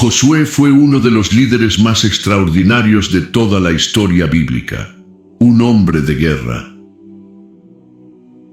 Josué fue uno de los líderes más extraordinarios de toda la historia bíblica. Un hombre de guerra.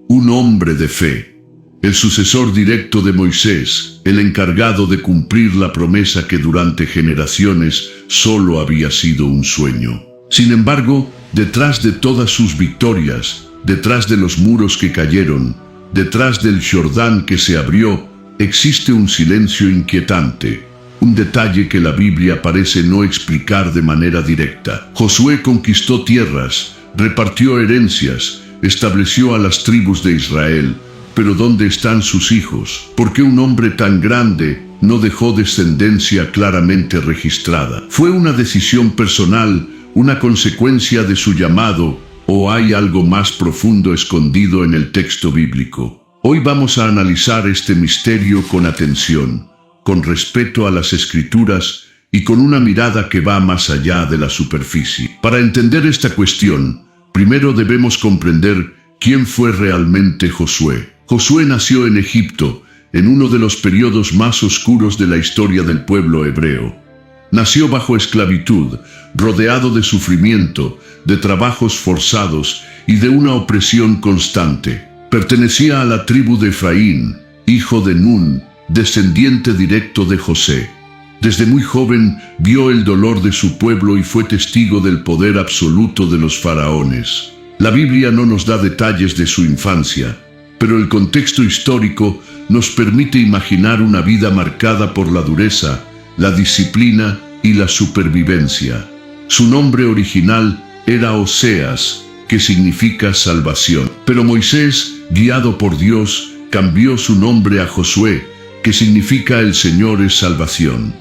Un hombre de fe. El sucesor directo de Moisés, el encargado de cumplir la promesa que durante generaciones solo había sido un sueño. Sin embargo, detrás de todas sus victorias, detrás de los muros que cayeron, detrás del Jordán que se abrió, existe un silencio inquietante, un detalle que la Biblia parece no explicar de manera directa. Josué conquistó tierras, repartió herencias, estableció a las tribus de Israel, pero ¿dónde están sus hijos? ¿Por qué un hombre tan grande no dejó descendencia claramente registrada? ¿Fue una decisión personal, una consecuencia de su llamado, o hay algo más profundo escondido en el texto bíblico? Hoy vamos a analizar este misterio con atención, con respeto a las Escrituras y con una mirada que va más allá de la superficie. Para entender esta cuestión, primero debemos comprender quién fue realmente Josué. Josué nació en Egipto, en uno de los periodos más oscuros de la historia del pueblo hebreo. Nació bajo esclavitud, rodeado de sufrimiento, de trabajos forzados y de una opresión constante. Pertenecía a la tribu de Efraín, hijo de Nun, descendiente directo de José. Desde muy joven vio el dolor de su pueblo y fue testigo del poder absoluto de los faraones. La Biblia no nos da detalles de su infancia, pero el contexto histórico nos permite imaginar una vida marcada por la dureza, la disciplina y la supervivencia. Su nombre original era Oseas, que significa salvación. Pero Moisés, guiado por Dios, cambió su nombre a Josué, que significa el Señor es salvación.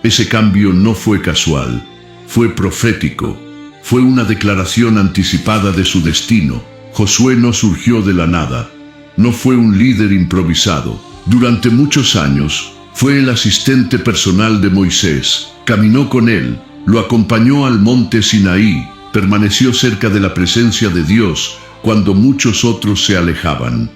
Ese cambio no fue casual, fue profético, fue una declaración anticipada de su destino. Josué no surgió de la nada, no fue un líder improvisado. Durante muchos años, fue el asistente personal de Moisés, caminó con él, lo acompañó al monte Sinaí, permaneció cerca de la presencia de Dios cuando muchos otros se alejaban.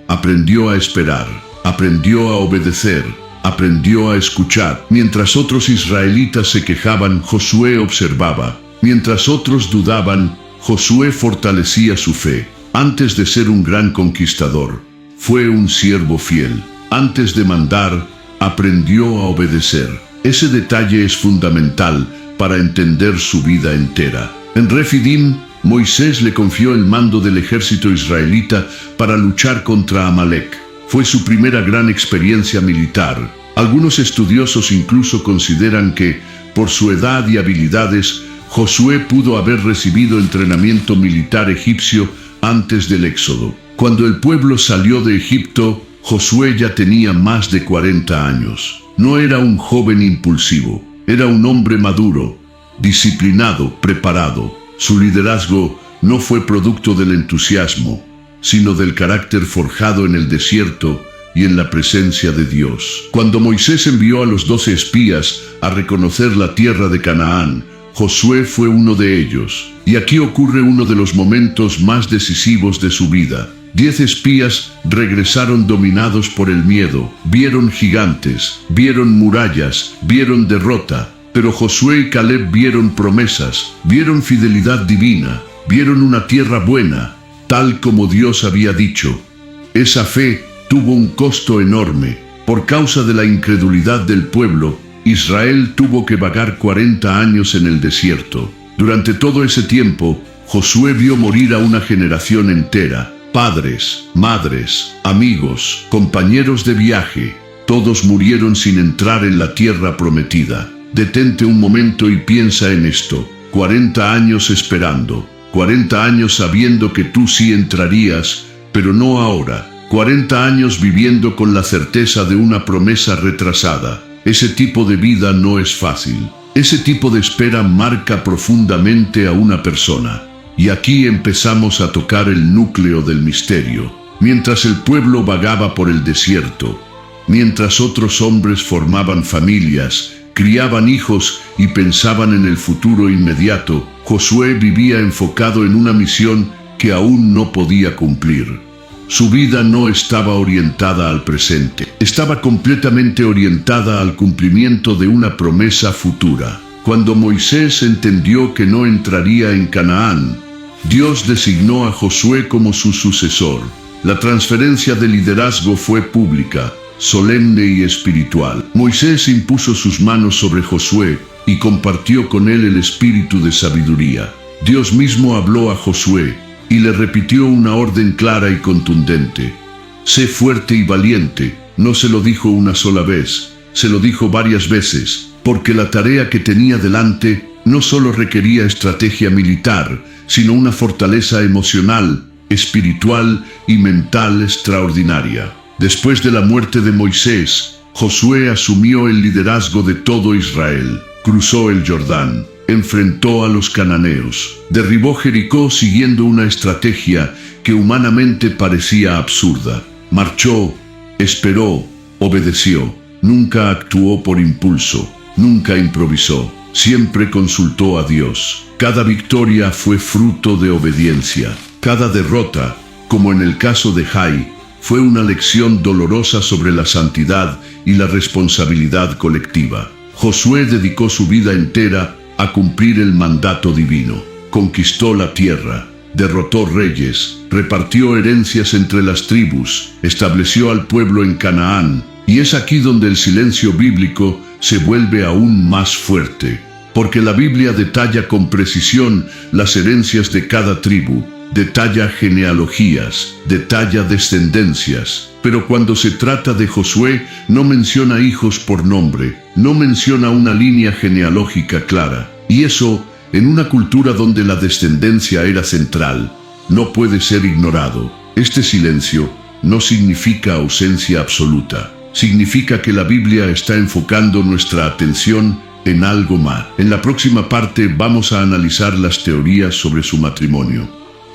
Aprendió a esperar, aprendió a obedecer, aprendió a escuchar. Mientras otros israelitas se quejaban, Josué observaba. Mientras otros dudaban, Josué fortalecía su fe. Antes de ser un gran conquistador, fue un siervo fiel. Antes de mandar, aprendió a obedecer. Ese detalle es fundamental para entender su vida entera. En Refidim, Moisés le confió el mando del ejército israelita para luchar contra Amalek. Fue su primera gran experiencia militar. Algunos estudiosos incluso consideran que, por su edad y habilidades, Josué pudo haber recibido entrenamiento militar egipcio antes del Éxodo. Cuando el pueblo salió de Egipto, Josué ya tenía más de 40 años. No era un joven impulsivo, era un hombre maduro, disciplinado, preparado. Su liderazgo no fue producto del entusiasmo, sino del carácter forjado en el desierto y en la presencia de Dios. Cuando Moisés envió a los 12 espías a reconocer la tierra de Canaán, Josué fue uno de ellos. Y aquí ocurre uno de los momentos más decisivos de su vida. 10 espías regresaron dominados por el miedo. Vieron gigantes, vieron murallas, vieron derrota. Pero Josué y Caleb vieron promesas, vieron fidelidad divina, vieron una tierra buena, tal como Dios había dicho. Esa fe tuvo un costo enorme. Por causa de la incredulidad del pueblo, Israel tuvo que vagar 40 años en el desierto. Durante todo ese tiempo, Josué vio morir a una generación entera. Padres, madres, amigos, compañeros de viaje, todos murieron sin entrar en la tierra prometida. Detente un momento y piensa en esto. 40 años esperando, 40 años sabiendo que tú sí entrarías, pero no ahora. 40 años viviendo con la certeza de una promesa retrasada. Ese tipo de vida no es fácil. Ese tipo de espera marca profundamente a una persona. Y aquí empezamos a tocar el núcleo del misterio. Mientras el pueblo vagaba por el desierto, mientras otros hombres formaban familias, criaban hijos y pensaban en el futuro inmediato, Josué vivía enfocado en una misión que aún no podía cumplir. Su vida no estaba orientada al presente, estaba completamente orientada al cumplimiento de una promesa futura. Cuando Moisés entendió que no entraría en Canaán, Dios designó a Josué como su sucesor. La transferencia de liderazgo fue pública, solemne y espiritual. Moisés impuso sus manos sobre Josué y compartió con él el espíritu de sabiduría. Dios mismo habló a Josué y le repitió una orden clara y contundente. Sé fuerte y valiente. No se lo dijo una sola vez, se lo dijo varias veces, porque la tarea que tenía delante no solo requería estrategia militar, sino una fortaleza emocional, espiritual y mental extraordinaria. Después de la muerte de Moisés, Josué asumió el liderazgo de todo Israel, cruzó el Jordán, enfrentó a los cananeos, derribó Jericó siguiendo una estrategia que humanamente parecía absurda. Marchó, esperó, obedeció, nunca actuó por impulso, nunca improvisó, siempre consultó a Dios. Cada victoria fue fruto de obediencia. Cada derrota, como en el caso de Jai, fue una lección dolorosa sobre la santidad y la responsabilidad colectiva. Josué dedicó su vida entera a cumplir el mandato divino. Conquistó la tierra, derrotó reyes, repartió herencias entre las tribus, estableció al pueblo en Canaán, y es aquí donde el silencio bíblico se vuelve aún más fuerte, porque la Biblia detalla con precisión las herencias de cada tribu, detalla genealogías, detalla descendencias, pero cuando se trata de Josué no menciona hijos por nombre, no menciona una línea genealógica clara, y eso, en una cultura donde la descendencia era central, no puede ser ignorado. Este silencio no significa ausencia absoluta, significa que la Biblia está enfocando nuestra atención en algo más. En la próxima parte vamos a analizar las teorías sobre su matrimonio,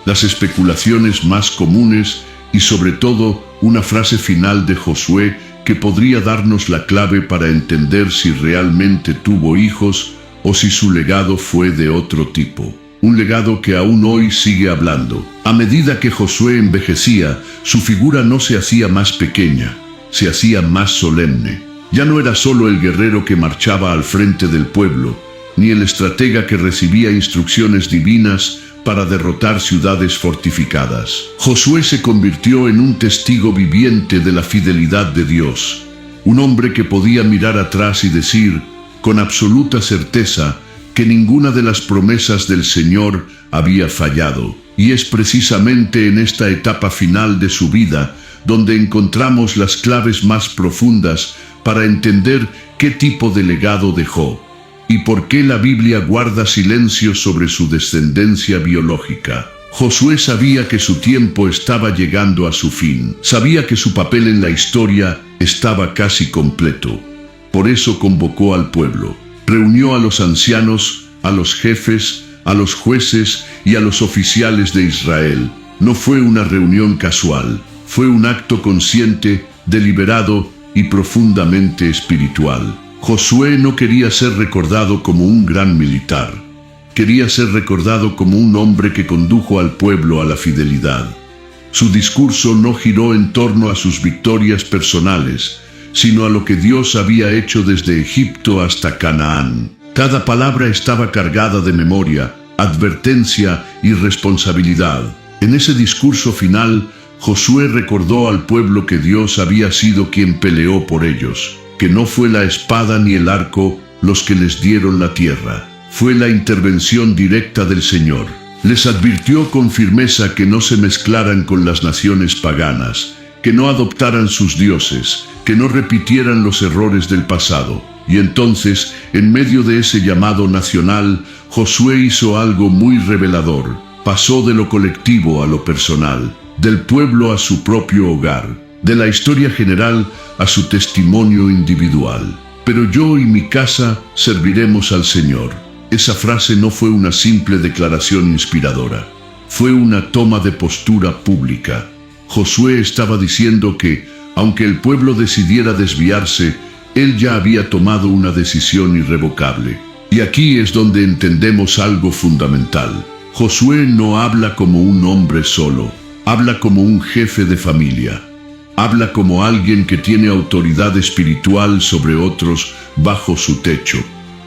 las especulaciones más comunes y sobre todo una frase final de Josué que podría darnos la clave para entender si realmente tuvo hijos o si su legado fue de otro tipo. Un legado que aún hoy sigue hablando. A medida que Josué envejecía, su figura no se hacía más pequeña, se hacía más solemne. Ya no era solo el guerrero que marchaba al frente del pueblo, ni el estratega que recibía instrucciones divinas para derrotar ciudades fortificadas. Josué se convirtió en un testigo viviente de la fidelidad de Dios, un hombre que podía mirar atrás y decir, con absoluta certeza, que ninguna de las promesas del Señor había fallado. Y es precisamente en esta etapa final de su vida donde encontramos las claves más profundas para entender qué tipo de legado dejó y por qué la Biblia guarda silencio sobre su descendencia biológica. Josué sabía que su tiempo estaba llegando a su fin, sabía que su papel en la historia estaba casi completo. Por eso convocó al pueblo, reunió a los ancianos, a los jefes, a los jueces y a los oficiales de Israel. No fue una reunión casual, fue un acto consciente, deliberado y profundamente espiritual. Josué no quería ser recordado como un gran militar. Quería ser recordado como un hombre que condujo al pueblo a la fidelidad. Su discurso no giró en torno a sus victorias personales, sino a lo que Dios había hecho desde Egipto hasta Canaán. Cada palabra estaba cargada de memoria, advertencia y responsabilidad. En ese discurso final, Josué recordó al pueblo que Dios había sido quien peleó por ellos, que no fue la espada ni el arco los que les dieron la tierra, fue la intervención directa del Señor. Les advirtió con firmeza que no se mezclaran con las naciones paganas, que no adoptaran sus dioses, que no repitieran los errores del pasado. Y entonces, en medio de ese llamado nacional, Josué hizo algo muy revelador. Pasó de lo colectivo a lo personal, del pueblo a su propio hogar, de la historia general a su testimonio individual. Pero yo y mi casa serviremos al Señor. Esa frase no fue una simple declaración inspiradora, fue una toma de postura pública. Josué estaba diciendo que, aunque el pueblo decidiera desviarse, él ya había tomado una decisión irrevocable. Y aquí es donde entendemos algo fundamental. Josué no habla como un hombre solo, Habla como un jefe de familia. Habla como alguien que tiene autoridad espiritual sobre otros bajo su techo.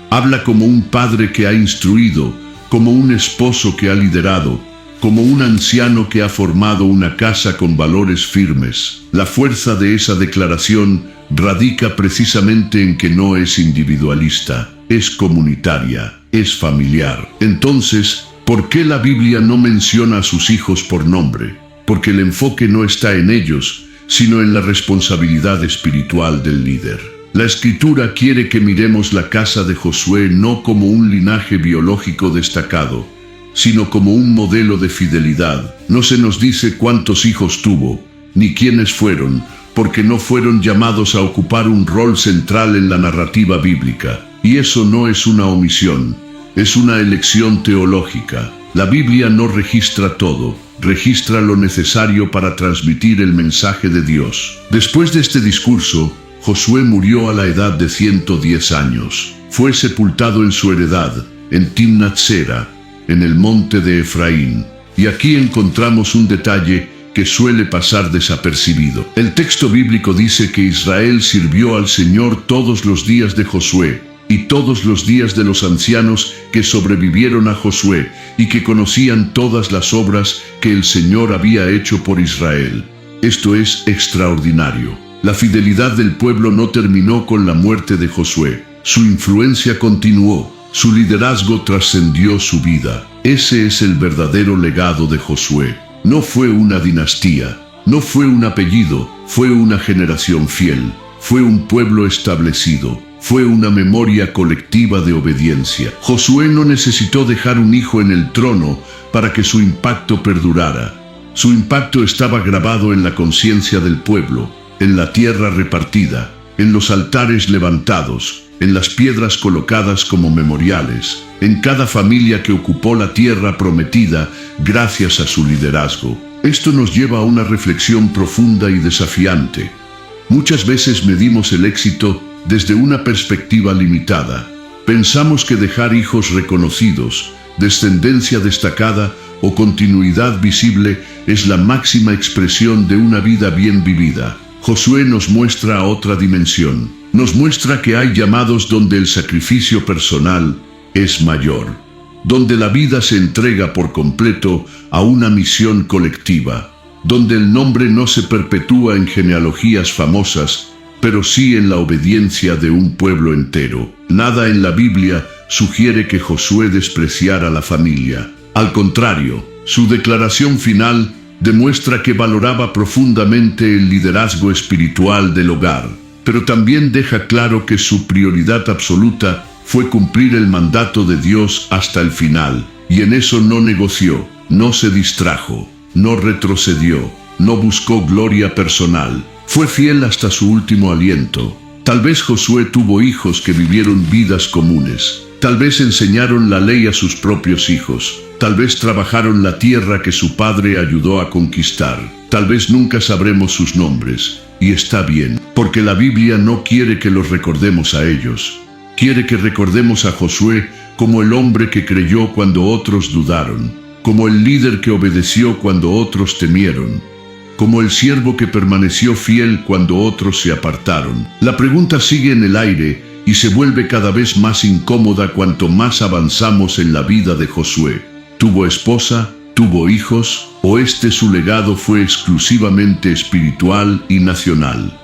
Habla como un padre que ha instruido, como un esposo que ha liderado, como un anciano que ha formado una casa con valores firmes. La fuerza de esa declaración radica precisamente en que no es individualista, es comunitaria, es familiar. Entonces, ¿por qué la Biblia no menciona a sus hijos por nombre? Porque el enfoque no está en ellos, sino en la responsabilidad espiritual del líder. La Escritura quiere que miremos la casa de Josué no como un linaje biológico destacado, sino como un modelo de fidelidad. No se nos dice cuántos hijos tuvo, ni quiénes fueron, porque no fueron llamados a ocupar un rol central en la narrativa bíblica. Y eso no es una omisión, es una elección teológica. La Biblia no registra todo, registra lo necesario para transmitir el mensaje de Dios. Después de este discurso, Josué murió a la edad de 110 años. Fue sepultado en su heredad, en Timnat-Sera, en el monte de Efraín. Y aquí encontramos un detalle que suele pasar desapercibido. El texto bíblico dice que Israel sirvió al Señor todos los días de Josué y todos los días de los ancianos que sobrevivieron a Josué y que conocían todas las obras que el Señor había hecho por Israel. Esto es extraordinario. La fidelidad del pueblo no terminó con la muerte de Josué. Su influencia continuó, su liderazgo trascendió su vida. Ese es el verdadero legado de Josué. No fue una dinastía, no fue un apellido, fue una generación fiel, fue un pueblo establecido, fue una memoria colectiva de obediencia. Josué no necesitó dejar un hijo en el trono para que su impacto perdurara. Su impacto estaba grabado en la conciencia del pueblo, en la tierra repartida, en los altares levantados, en las piedras colocadas como memoriales, en cada familia que ocupó la tierra prometida gracias a su liderazgo. Esto nos lleva a una reflexión profunda y desafiante. Muchas veces medimos el éxito desde una perspectiva limitada. Pensamos que dejar hijos reconocidos, descendencia destacada o continuidad visible es la máxima expresión de una vida bien vivida. Josué nos muestra otra dimensión. Nos muestra que hay llamados donde el sacrificio personal es mayor, donde la vida se entrega por completo a una misión colectiva, donde el nombre no se perpetúa en genealogías famosas, pero sí en la obediencia de un pueblo entero. Nada en la Biblia sugiere que Josué despreciara la familia. Al contrario, su declaración final demuestra que valoraba profundamente el liderazgo espiritual del hogar, pero también deja claro que su prioridad absoluta fue cumplir el mandato de Dios hasta el final, y en eso no negoció, no se distrajo, no retrocedió, no buscó gloria personal. Fue fiel hasta su último aliento. Tal vez Josué tuvo hijos que vivieron vidas comunes. Tal vez enseñaron la ley a sus propios hijos. Tal vez trabajaron la tierra que su padre ayudó a conquistar. Tal vez nunca sabremos sus nombres. Y está bien, porque la Biblia no quiere que los recordemos a ellos. Quiere que recordemos a Josué como el hombre que creyó cuando otros dudaron, como el líder que obedeció cuando otros temieron, como el siervo que permaneció fiel cuando otros se apartaron. La pregunta sigue en el aire y se vuelve cada vez más incómoda cuanto más avanzamos en la vida de Josué. ¿Tuvo esposa? ¿Tuvo hijos? ¿O su legado fue exclusivamente espiritual y nacional?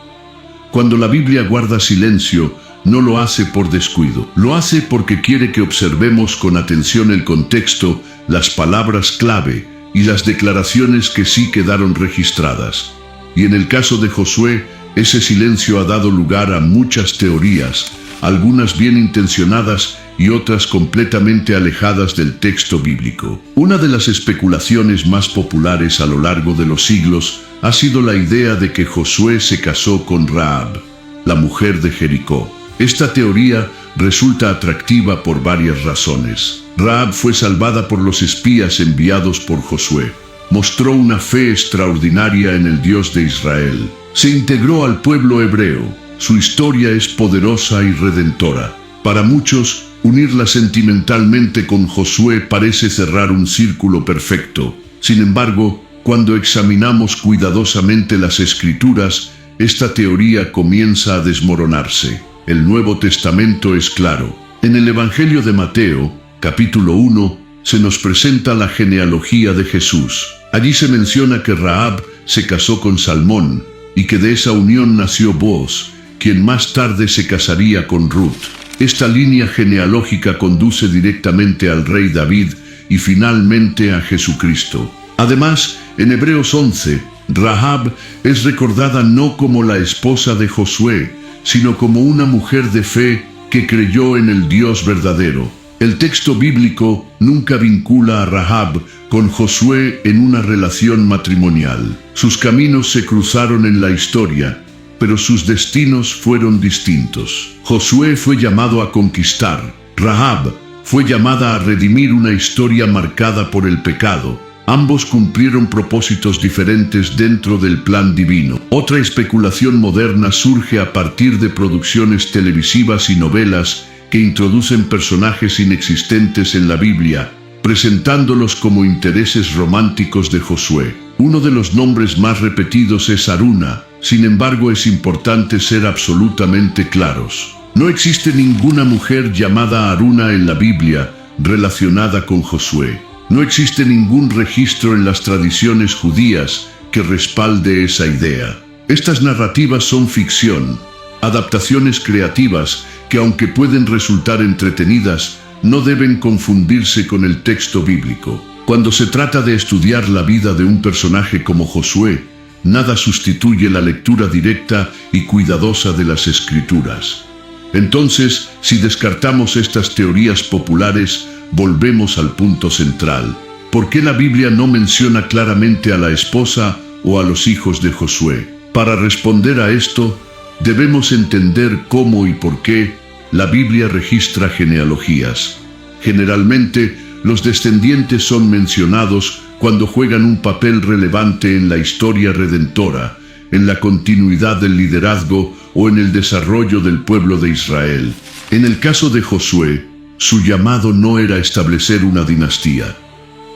Cuando la Biblia guarda silencio, no lo hace por descuido. Lo hace porque quiere que observemos con atención el contexto, las palabras clave y las declaraciones que sí quedaron registradas. Y en el caso de Josué, ese silencio ha dado lugar a muchas teorías, algunas bien intencionadas y otras completamente alejadas del texto bíblico. Una de las especulaciones más populares a lo largo de los siglos ha sido la idea de que Josué se casó con Rahab, la mujer de Jericó. Esta teoría resulta atractiva por varias razones. Rahab fue salvada por los espías enviados por Josué. Mostró una fe extraordinaria en el Dios de Israel. Se integró al pueblo hebreo. Su historia es poderosa y redentora. Para muchos, unirla sentimentalmente con Josué parece cerrar un círculo perfecto. Sin embargo, cuando examinamos cuidadosamente las Escrituras, esta teoría comienza a desmoronarse. El Nuevo Testamento es claro. En el Evangelio de Mateo, capítulo 1, se nos presenta la genealogía de Jesús. Allí se menciona que Rahab se casó con Salmón y que de esa unión nació Booz, quien más tarde se casaría con Ruth. Esta línea genealógica conduce directamente al rey David y finalmente a Jesucristo. Además, en Hebreos 11, Rahab es recordada no como la esposa de Josué, sino como una mujer de fe que creyó en el Dios verdadero. El texto bíblico nunca vincula a Rahab con Josué en una relación matrimonial. Sus caminos se cruzaron en la historia, pero sus destinos fueron distintos. Josué fue llamado a conquistar. Rahab fue llamada a redimir una historia marcada por el pecado. Ambos cumplieron propósitos diferentes dentro del plan divino. Otra especulación moderna surge a partir de producciones televisivas y novelas que introducen personajes inexistentes en la Biblia, presentándolos como intereses románticos de Josué. Uno de los nombres más repetidos es Haruna. Sin embargo, es importante ser absolutamente claros. No existe ninguna mujer llamada Haruna en la Biblia relacionada con Josué. No existe ningún registro en las tradiciones judías que respalde esa idea. Estas narrativas son ficción, adaptaciones creativas que, aunque pueden resultar entretenidas, no deben confundirse con el texto bíblico. Cuando se trata de estudiar la vida de un personaje como Josué, nada sustituye la lectura directa y cuidadosa de las Escrituras. Entonces, si descartamos estas teorías populares, volvemos al punto central. ¿Por qué la Biblia no menciona claramente a la esposa o a los hijos de Josué? Para responder a esto, debemos entender cómo y por qué la Biblia registra genealogías. Generalmente, los descendientes son mencionados cuando juegan un papel relevante en la historia redentora, en la continuidad del liderazgo o en el desarrollo del pueblo de Israel. En el caso de Josué, su llamado no era establecer una dinastía,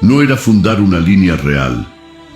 no era fundar una línea real,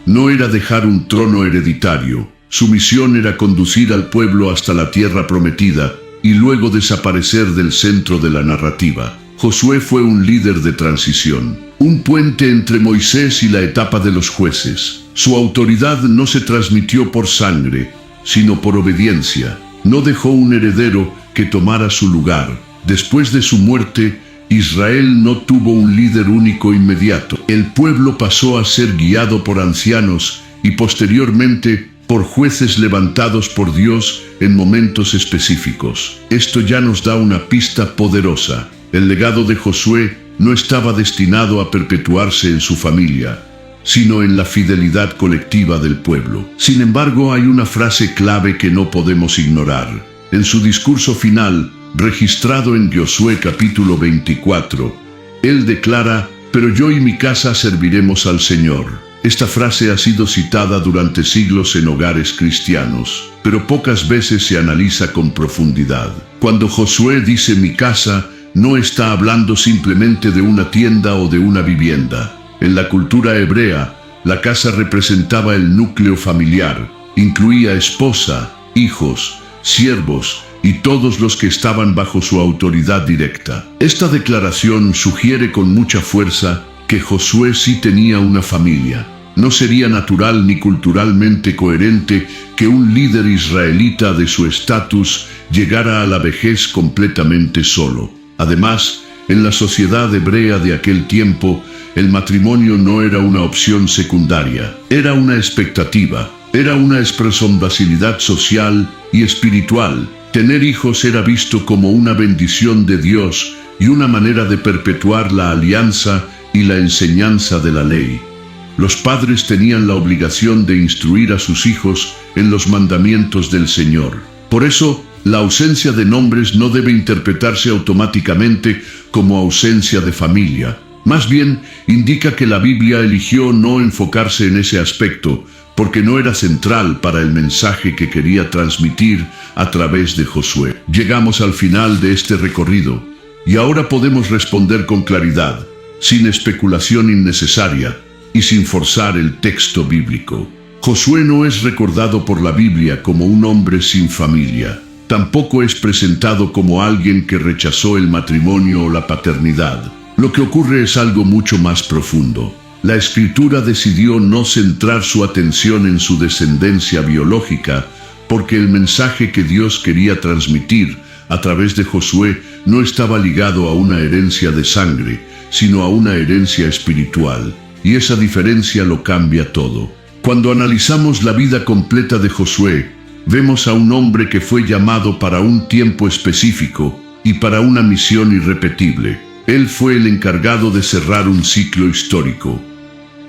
no era dejar un trono hereditario. Su misión era conducir al pueblo hasta la tierra prometida y luego desaparecer del centro de la narrativa. Josué fue un líder de transición, un puente entre Moisés y la etapa de los jueces. Su autoridad no se transmitió por sangre, sino por obediencia. No dejó un heredero que tomara su lugar. Después de su muerte, Israel no tuvo un líder único inmediato. El pueblo pasó a ser guiado por ancianos y posteriormente por jueces levantados por Dios en momentos específicos. Esto ya nos da una pista poderosa. El legado de Josué no estaba destinado a perpetuarse en su familia, sino en la fidelidad colectiva del pueblo. Sin embargo, hay una frase clave que no podemos ignorar. En su discurso final, registrado en Josué capítulo 24, él declara: «Pero yo y mi casa serviremos al Señor». Esta frase ha sido citada durante siglos en hogares cristianos, pero pocas veces se analiza con profundidad. Cuando Josué dice «mi casa», no está hablando simplemente de una tienda o de una vivienda. En la cultura hebrea, la casa representaba el núcleo familiar, incluía esposa, hijos, siervos y todos los que estaban bajo su autoridad directa. Esta declaración sugiere con mucha fuerza que Josué sí tenía una familia. No sería natural ni culturalmente coherente que un líder israelita de su estatus llegara a la vejez completamente solo. Además, en la sociedad hebrea de aquel tiempo, el matrimonio no era una opción secundaria, era una expectativa, era una responsabilidad social y espiritual. Tener hijos era visto como una bendición de Dios y una manera de perpetuar la alianza y la enseñanza de la ley. Los padres tenían la obligación de instruir a sus hijos en los mandamientos del Señor. Por eso, la ausencia de nombres no debe interpretarse automáticamente como ausencia de familia. Más bien, indica que la Biblia eligió no enfocarse en ese aspecto, porque no era central para el mensaje que quería transmitir a través de Josué. Llegamos al final de este recorrido, y ahora podemos responder con claridad, sin especulación innecesaria, y sin forzar el texto bíblico. Josué no es recordado por la Biblia como un hombre sin familia. Tampoco es presentado como alguien que rechazó el matrimonio o la paternidad. Lo que ocurre es algo mucho más profundo. La Escritura decidió no centrar su atención en su descendencia biológica, porque el mensaje que Dios quería transmitir a través de Josué no estaba ligado a una herencia de sangre, sino a una herencia espiritual. Y esa diferencia lo cambia todo. Cuando analizamos la vida completa de Josué, vemos a un hombre que fue llamado para un tiempo específico y para una misión irrepetible. Él fue el encargado de cerrar un ciclo histórico.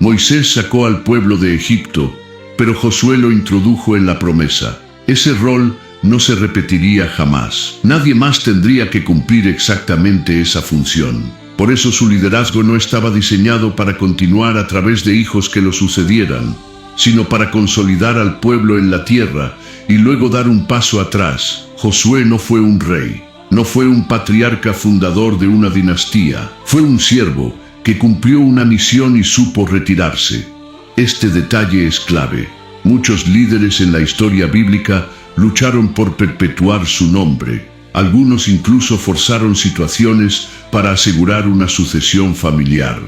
Moisés sacó al pueblo de Egipto, pero Josué lo introdujo en la promesa. Ese rol no se repetiría jamás. Nadie más tendría que cumplir exactamente esa función. Por eso su liderazgo no estaba diseñado para continuar a través de hijos que lo sucedieran, sino para consolidar al pueblo en la tierra y luego dar un paso atrás. Josué no fue un rey, no fue un patriarca fundador de una dinastía, fue un siervo que cumplió una misión y supo retirarse. Este detalle es clave. Muchos líderes en la historia bíblica lucharon por perpetuar su nombre. Algunos incluso forzaron situaciones para asegurar una sucesión familiar.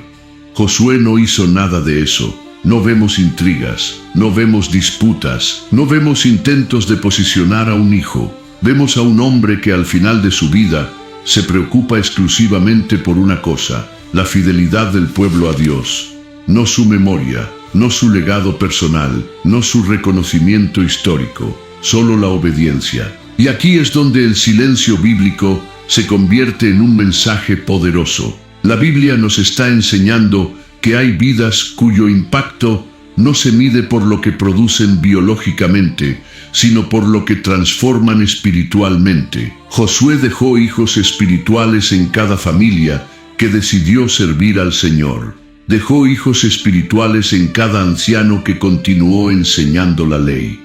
Josué no hizo nada de eso. No vemos intrigas, no vemos disputas, no vemos intentos de posicionar a un hijo. Vemos a un hombre que al final de su vida se preocupa exclusivamente por una cosa: la fidelidad del pueblo a Dios. No su memoria, no su legado personal, no su reconocimiento histórico, solo la obediencia. Y aquí es donde el silencio bíblico se convierte en un mensaje poderoso. La Biblia nos está enseñando que hay vidas cuyo impacto no se mide por lo que producen biológicamente, sino por lo que transforman espiritualmente. Josué dejó hijos espirituales en cada familia que decidió servir al Señor. Dejó hijos espirituales en cada anciano que continuó enseñando la ley.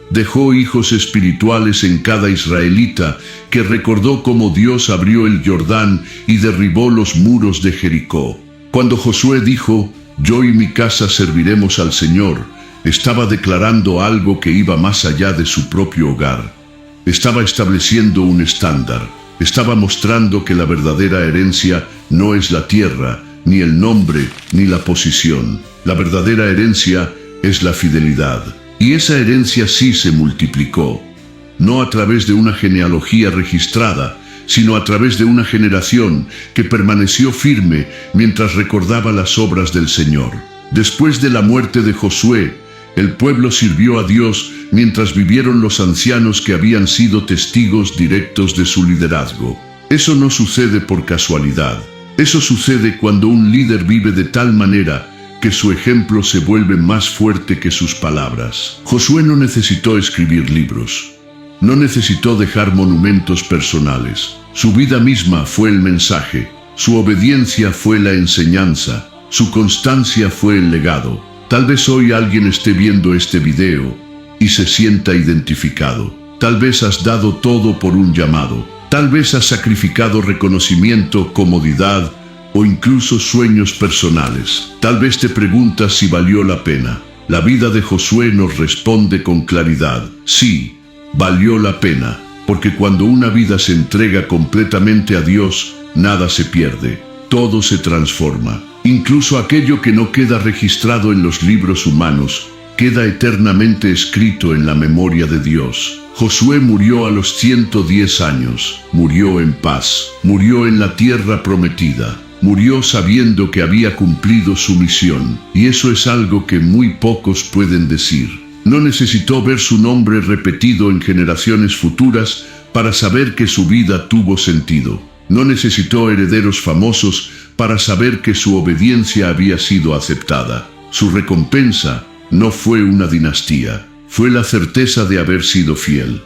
Dejó hijos espirituales en cada israelita que recordó cómo Dios abrió el Jordán y derribó los muros de Jericó. Cuando Josué dijo: «Yo y mi casa serviremos al Señor», estaba declarando algo que iba más allá de su propio hogar. Estaba estableciendo un estándar. Estaba mostrando que la verdadera herencia no es la tierra, ni el nombre, ni la posición. La verdadera herencia es la fidelidad. Y esa herencia sí se multiplicó. No a través de una genealogía registrada, sino a través de una generación que permaneció firme mientras recordaba las obras del Señor. Después de la muerte de Josué, el pueblo sirvió a Dios mientras vivieron los ancianos que habían sido testigos directos de su liderazgo. Eso no sucede por casualidad. Eso sucede cuando un líder vive de tal manera que su ejemplo se vuelve más fuerte que sus palabras. Josué no necesitó escribir libros. No necesitó dejar monumentos personales. Su vida misma fue el mensaje. Su obediencia fue la enseñanza. Su constancia fue el legado. Tal vez hoy alguien esté viendo este video y se sienta identificado. Tal vez has dado todo por un llamado. Tal vez has sacrificado reconocimiento, comodidad o incluso sueños personales. Tal vez te preguntas si valió la pena. La vida de Josué nos responde con claridad: sí, valió la pena, porque cuando una vida se entrega completamente a Dios, nada se pierde, todo se transforma. Incluso aquello que no queda registrado en los libros humanos, queda eternamente escrito en la memoria de Dios. Josué murió a los 110 años, murió en paz, murió en la tierra prometida. Murió sabiendo que había cumplido su misión, y eso es algo que muy pocos pueden decir. No necesitó ver su nombre repetido en generaciones futuras para saber que su vida tuvo sentido. No necesitó herederos famosos para saber que su obediencia había sido aceptada. Su recompensa no fue una dinastía, fue la certeza de haber sido fiel.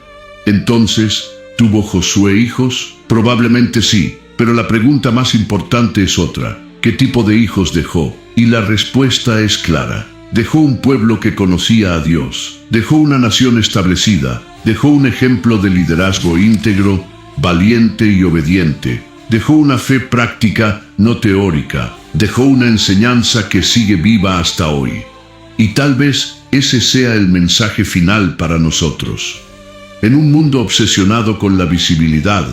Entonces, ¿tuvo Josué hijos? Probablemente sí. Pero la pregunta más importante es otra: ¿qué tipo de hijos dejó? Y la respuesta es clara. Dejó un pueblo que conocía a Dios, dejó una nación establecida, dejó un ejemplo de liderazgo íntegro, valiente y obediente, dejó una fe práctica, no teórica, Dejó una enseñanza que sigue viva hasta hoy. Y tal vez ese sea el mensaje final para nosotros. En un mundo obsesionado con la visibilidad,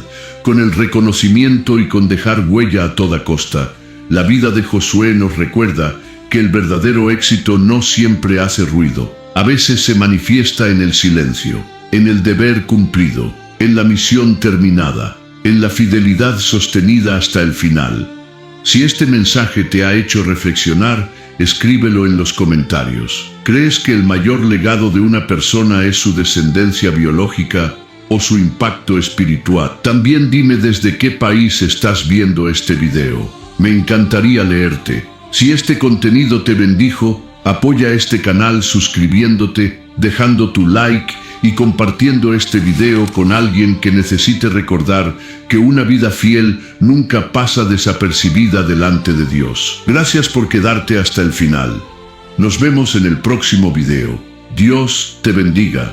con el reconocimiento y con dejar huella a toda costa, la vida de Josué nos recuerda que el verdadero éxito no siempre hace ruido. A veces se manifiesta en el silencio, en el deber cumplido, en la misión terminada, en la fidelidad sostenida hasta el final. Si este mensaje te ha hecho reflexionar, escríbelo en los comentarios. ¿Crees que el mayor legado de una persona es su descendencia biológica o su impacto espiritual? También dime desde qué país estás viendo este video. Me encantaría leerte. Si este contenido te bendijo, apoya este canal suscribiéndote, dejando tu like y compartiendo este video con alguien que necesite recordar que una vida fiel nunca pasa desapercibida delante de Dios. Gracias por quedarte hasta el final. Nos vemos en el próximo video. Dios te bendiga.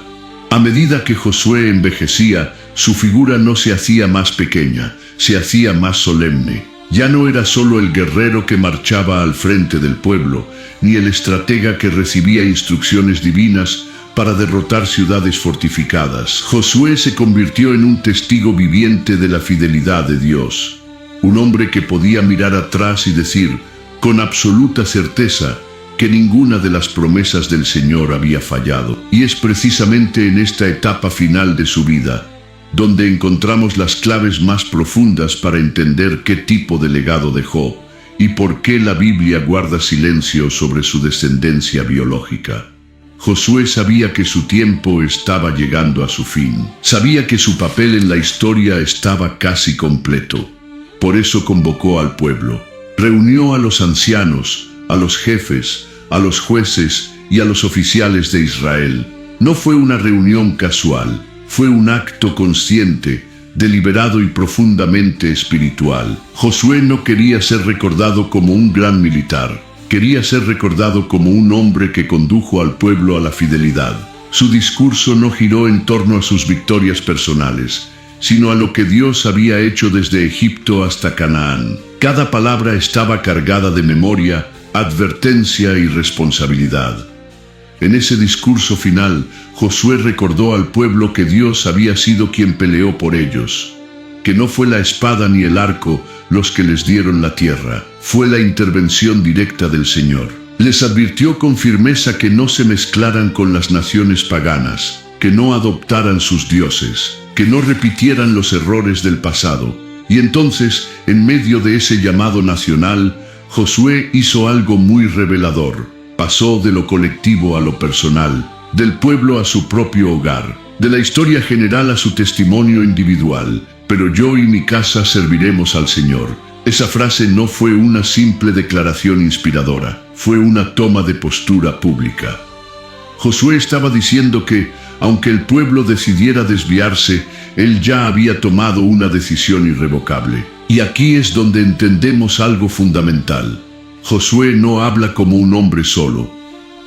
A medida que Josué envejecía, su figura no se hacía más pequeña, se hacía más solemne. Ya no era solo el guerrero que marchaba al frente del pueblo, ni el estratega que recibía instrucciones divinas para derrotar ciudades fortificadas. Josué se convirtió en un testigo viviente de la fidelidad de Dios. Un hombre que podía mirar atrás y decir, con absoluta certeza, que ninguna de las promesas del Señor había fallado. Y es precisamente en esta etapa final de su vida, donde encontramos las claves más profundas para entender qué tipo de legado dejó y por qué la Biblia guarda silencio sobre su descendencia biológica. Josué sabía que su tiempo estaba llegando a su fin. Sabía que su papel en la historia estaba casi completo. Por eso convocó al pueblo. Reunió a los ancianos, a los jefes, a los jueces y a los oficiales de Israel. No fue una reunión casual, fue un acto consciente, deliberado y profundamente espiritual. Josué no quería ser recordado como un gran militar. Quería ser recordado como un hombre que condujo al pueblo a la fidelidad. Su discurso no giró en torno a sus victorias personales, sino a lo que Dios había hecho desde Egipto hasta Canaán. Cada palabra estaba cargada de memoria, advertencia y responsabilidad. En ese discurso final, Josué recordó al pueblo que Dios había sido quien peleó por ellos, que no fue la espada ni el arco los que les dieron la tierra, fue la intervención directa del Señor. Les advirtió con firmeza que no se mezclaran con las naciones paganas, que no adoptaran sus dioses, que no repitieran los errores del pasado. Y entonces, en medio de ese llamado nacional, Josué hizo algo muy revelador. Pasó de lo colectivo a lo personal, del pueblo a su propio hogar, de la historia general a su testimonio individual. Pero yo y mi casa serviremos al Señor. Esa frase no fue una simple declaración inspiradora, fue una toma de postura pública. Josué estaba diciendo que, aunque el pueblo decidiera desviarse, él ya había tomado una decisión irrevocable. Y aquí es donde entendemos algo fundamental. Josué no habla como un hombre solo,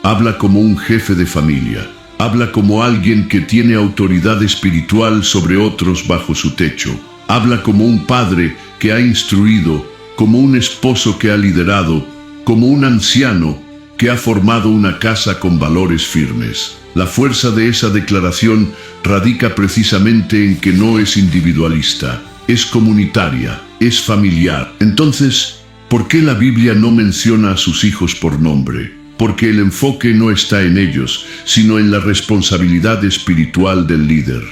habla como un jefe de familia. Habla como alguien que tiene autoridad espiritual sobre otros bajo su techo. Habla como un padre que ha instruido, como un esposo que ha liderado, como un anciano que ha formado una casa con valores firmes. La fuerza de esa declaración radica precisamente en que no es individualista, es comunitaria, es familiar. Entonces, ¿por qué la Biblia no menciona a sus hijos por nombre? Porque el enfoque no está en ellos, sino en la responsabilidad espiritual del líder.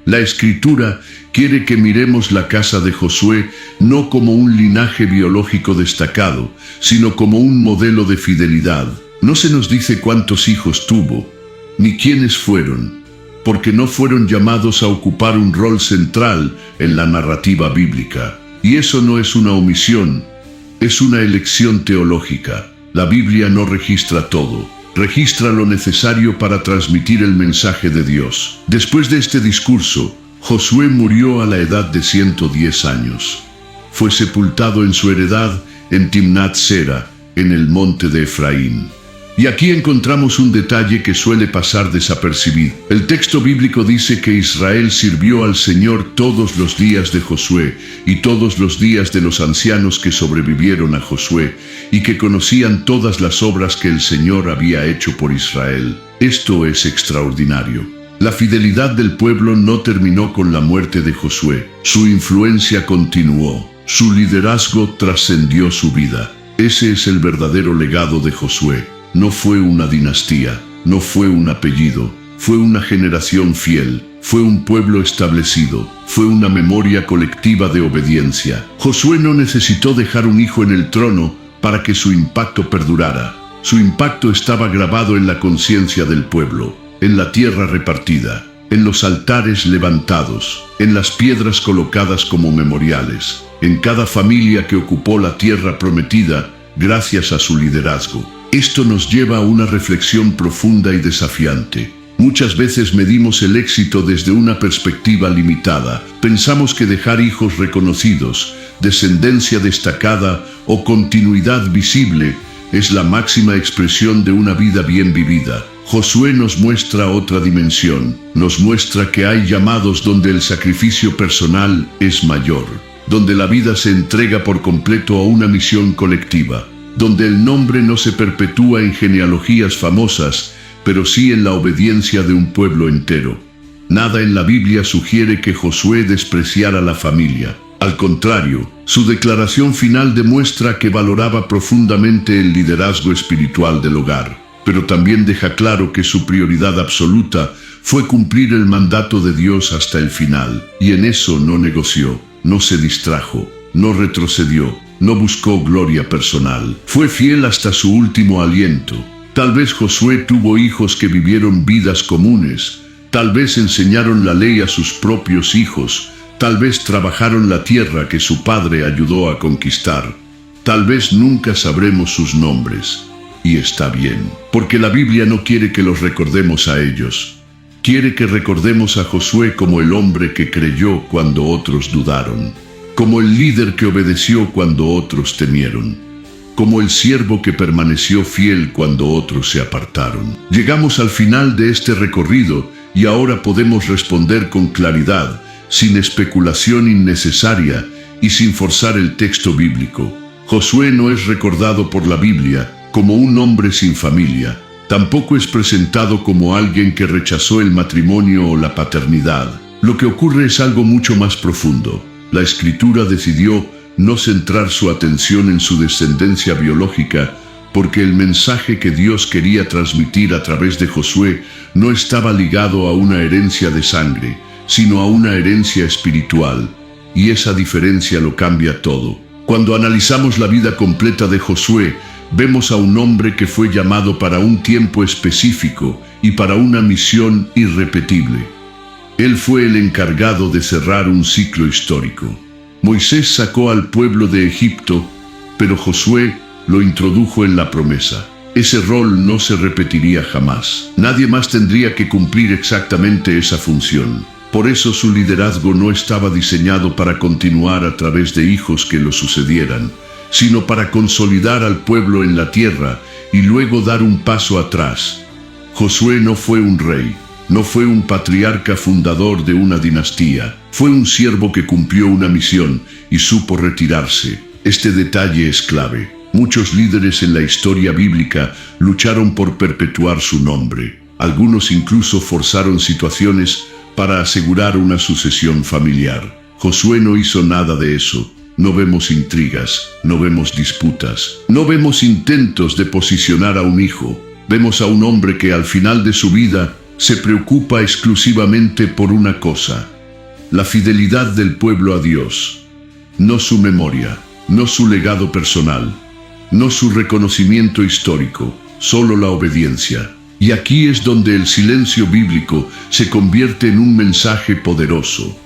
La Escritura quiere que miremos la casa de Josué no como un linaje biológico destacado, sino como un modelo de fidelidad. No se nos dice cuántos hijos tuvo, ni quiénes fueron, porque no fueron llamados a ocupar un rol central en la narrativa bíblica. Y eso no es una omisión, es una elección teológica. La Biblia no registra todo, registra lo necesario para transmitir el mensaje de Dios. Después de este discurso, Josué murió a la edad de 110 años. Fue sepultado en su heredad en Timnat Sera, en el monte de Efraín. Y aquí encontramos un detalle que suele pasar desapercibido. El texto bíblico dice que Israel sirvió al Señor todos los días de Josué y todos los días de los ancianos que sobrevivieron a Josué y que conocían todas las obras que el Señor había hecho por Israel. Esto es extraordinario. La fidelidad del pueblo no terminó con la muerte de Josué. Su influencia continuó. Su liderazgo trascendió su vida. Ese es el verdadero legado de Josué. No fue una dinastía, no fue un apellido, fue una generación fiel, fue un pueblo establecido, fue una memoria colectiva de obediencia. Josué no necesitó dejar un hijo en el trono para que su impacto perdurara. Su impacto estaba grabado en la conciencia del pueblo, en la tierra repartida, en los altares levantados, en las piedras colocadas como memoriales, en cada familia que ocupó la tierra prometida gracias a su liderazgo. Esto nos lleva a una reflexión profunda y desafiante. Muchas veces medimos el éxito desde una perspectiva limitada. Pensamos que dejar hijos reconocidos, descendencia destacada o continuidad visible es la máxima expresión de una vida bien vivida. Josué nos muestra otra dimensión. Nos muestra que hay llamados donde el sacrificio personal es mayor, donde la vida se entrega por completo a una misión colectiva, donde el nombre no se perpetúa en genealogías famosas, pero sí en la obediencia de un pueblo entero. Nada en la Biblia sugiere que Josué despreciara la familia. Al contrario, su declaración final demuestra que valoraba profundamente el liderazgo espiritual del hogar, pero también deja claro que su prioridad absoluta fue cumplir el mandato de Dios hasta el final, y en eso no negoció, no se distrajo, no retrocedió. No buscó gloria personal. Fue fiel hasta su último aliento. Tal vez Josué tuvo hijos que vivieron vidas comunes. Tal vez enseñaron la ley a sus propios hijos. Tal vez trabajaron la tierra que su padre ayudó a conquistar. Tal vez nunca sabremos sus nombres. Y está bien, porque la Biblia no quiere que los recordemos a ellos. Quiere que recordemos a Josué como el hombre que creyó cuando otros dudaron, como el líder que obedeció cuando otros temieron, como el siervo que permaneció fiel cuando otros se apartaron. Llegamos al final de este recorrido y ahora podemos responder con claridad, sin especulación innecesaria y sin forzar el texto bíblico. Josué no es recordado por la Biblia como un hombre sin familia. Tampoco es presentado como alguien que rechazó el matrimonio o la paternidad. Lo que ocurre es algo mucho más profundo. La Escritura decidió no centrar su atención en su descendencia biológica porque el mensaje que Dios quería transmitir a través de Josué no estaba ligado a una herencia de sangre, sino a una herencia espiritual, y esa diferencia lo cambia todo. Cuando analizamos la vida completa de Josué, vemos a un hombre que fue llamado para un tiempo específico y para una misión irrepetible. Él fue el encargado de cerrar un ciclo histórico. Moisés sacó al pueblo de Egipto, pero Josué lo introdujo en la promesa. Ese rol no se repetiría jamás. Nadie más tendría que cumplir exactamente esa función. Por eso su liderazgo no estaba diseñado para continuar a través de hijos que lo sucedieran, sino para consolidar al pueblo en la tierra y luego dar un paso atrás. Josué no fue un rey. No fue un patriarca fundador de una dinastía. Fue un siervo que cumplió una misión y supo retirarse. Este detalle es clave. Muchos líderes en la historia bíblica lucharon por perpetuar su nombre. Algunos incluso forzaron situaciones para asegurar una sucesión familiar. Josué no hizo nada de eso. No vemos intrigas, no vemos disputas, no vemos intentos de posicionar a un hijo. Vemos a un hombre que al final de su vida se preocupa exclusivamente por una cosa: la fidelidad del pueblo a Dios. No su memoria, no su legado personal, no su reconocimiento histórico, solo la obediencia. Y aquí es donde el silencio bíblico se convierte en un mensaje poderoso.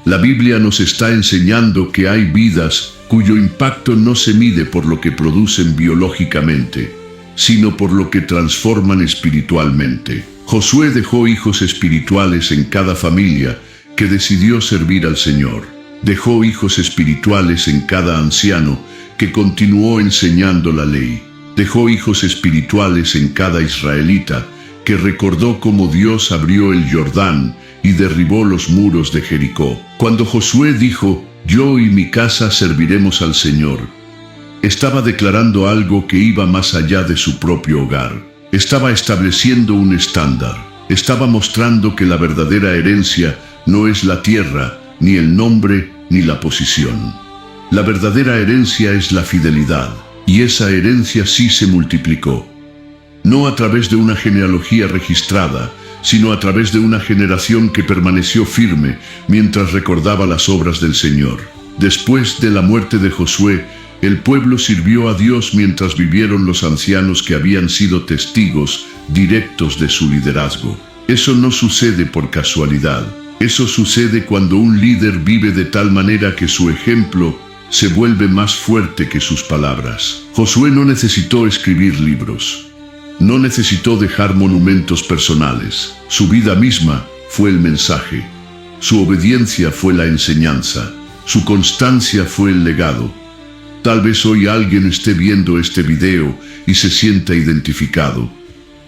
La Biblia nos está enseñando que hay vidas cuyo impacto no se mide por lo que producen biológicamente, sino por lo que transforman espiritualmente. Josué dejó hijos espirituales en cada familia que decidió servir al Señor. Dejó hijos espirituales en cada anciano que continuó enseñando la ley. Dejó hijos espirituales en cada israelita, que recordó cómo Dios abrió el Jordán y derribó los muros de Jericó. Cuando Josué dijo, «Yo y mi casa serviremos al Señor», estaba declarando algo que iba más allá de su propio hogar. Estaba estableciendo un estándar. Estaba mostrando que la verdadera herencia no es la tierra, ni el nombre, ni la posición. La verdadera herencia es la fidelidad, y esa herencia sí se multiplicó. No a través de una genealogía registrada, sino a través de una generación que permaneció firme mientras recordaba las obras del Señor. Después de la muerte de Josué, el pueblo sirvió a Dios mientras vivieron los ancianos que habían sido testigos directos de su liderazgo. Eso no sucede por casualidad. Eso sucede cuando un líder vive de tal manera que su ejemplo se vuelve más fuerte que sus palabras. Josué no necesitó escribir libros. No necesitó dejar monumentos personales. Su vida misma fue el mensaje. Su obediencia fue la enseñanza. Su constancia fue el legado. Tal vez hoy alguien esté viendo este video y se sienta identificado.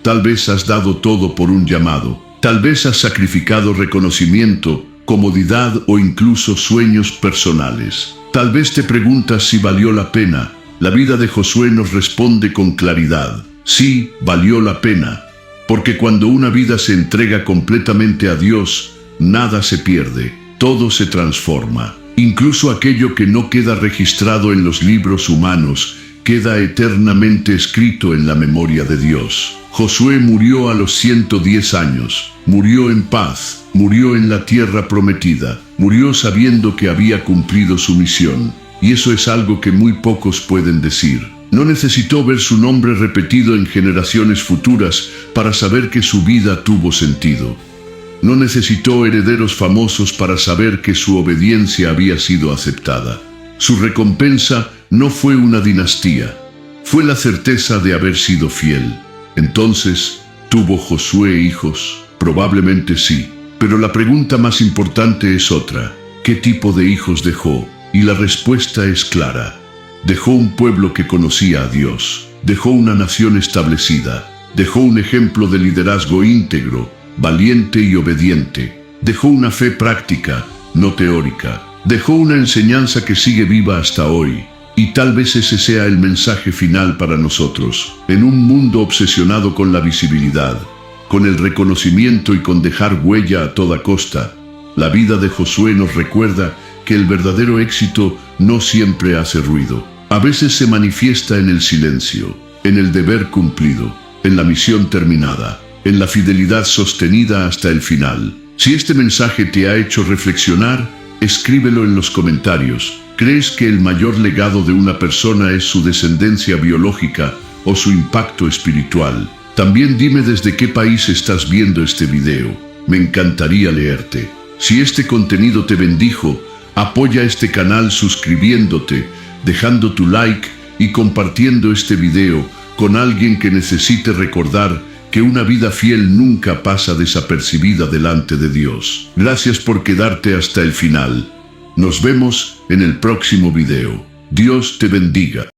Tal vez has dado todo por un llamado. Tal vez has sacrificado reconocimiento, comodidad o incluso sueños personales. Tal vez te preguntas si valió la pena. La vida de Josué nos responde con claridad. Sí, valió la pena. Porque cuando una vida se entrega completamente a Dios, nada se pierde, todo se transforma. Incluso aquello que no queda registrado en los libros humanos, queda eternamente escrito en la memoria de Dios. Josué murió a los 110 años, murió en paz, murió en la tierra prometida, murió sabiendo que había cumplido su misión. Y eso es algo que muy pocos pueden decir. No necesitó ver su nombre repetido en generaciones futuras para saber que su vida tuvo sentido. No necesitó herederos famosos para saber que su obediencia había sido aceptada. Su recompensa no fue una dinastía, fue la certeza de haber sido fiel. Entonces, ¿tuvo Josué hijos? Probablemente sí, pero la pregunta más importante es otra. ¿Qué tipo de hijos dejó? Y la respuesta es clara. Dejó un pueblo que conocía a Dios, dejó una nación establecida, dejó un ejemplo de liderazgo íntegro, valiente y obediente, dejó una fe práctica, no teórica, dejó una enseñanza que sigue viva hasta hoy. Y tal vez ese sea el mensaje final para nosotros, en un mundo obsesionado con la visibilidad, con el reconocimiento y con dejar huella a toda costa. La vida de Josué nos recuerda que el verdadero éxito no siempre hace ruido. A veces se manifiesta en el silencio, en el deber cumplido, en la misión terminada, en la fidelidad sostenida hasta el final. Si este mensaje te ha hecho reflexionar, escríbelo en los comentarios. ¿Crees que el mayor legado de una persona es su descendencia biológica o su impacto espiritual? También dime desde qué país estás viendo este video. Me encantaría leerte. Si este contenido te bendijo, apoya este canal suscribiéndote, dejando tu like y compartiendo este video con alguien que necesite recordar que una vida fiel nunca pasa desapercibida delante de Dios. Gracias por quedarte hasta el final. Nos vemos en el próximo video. Dios te bendiga.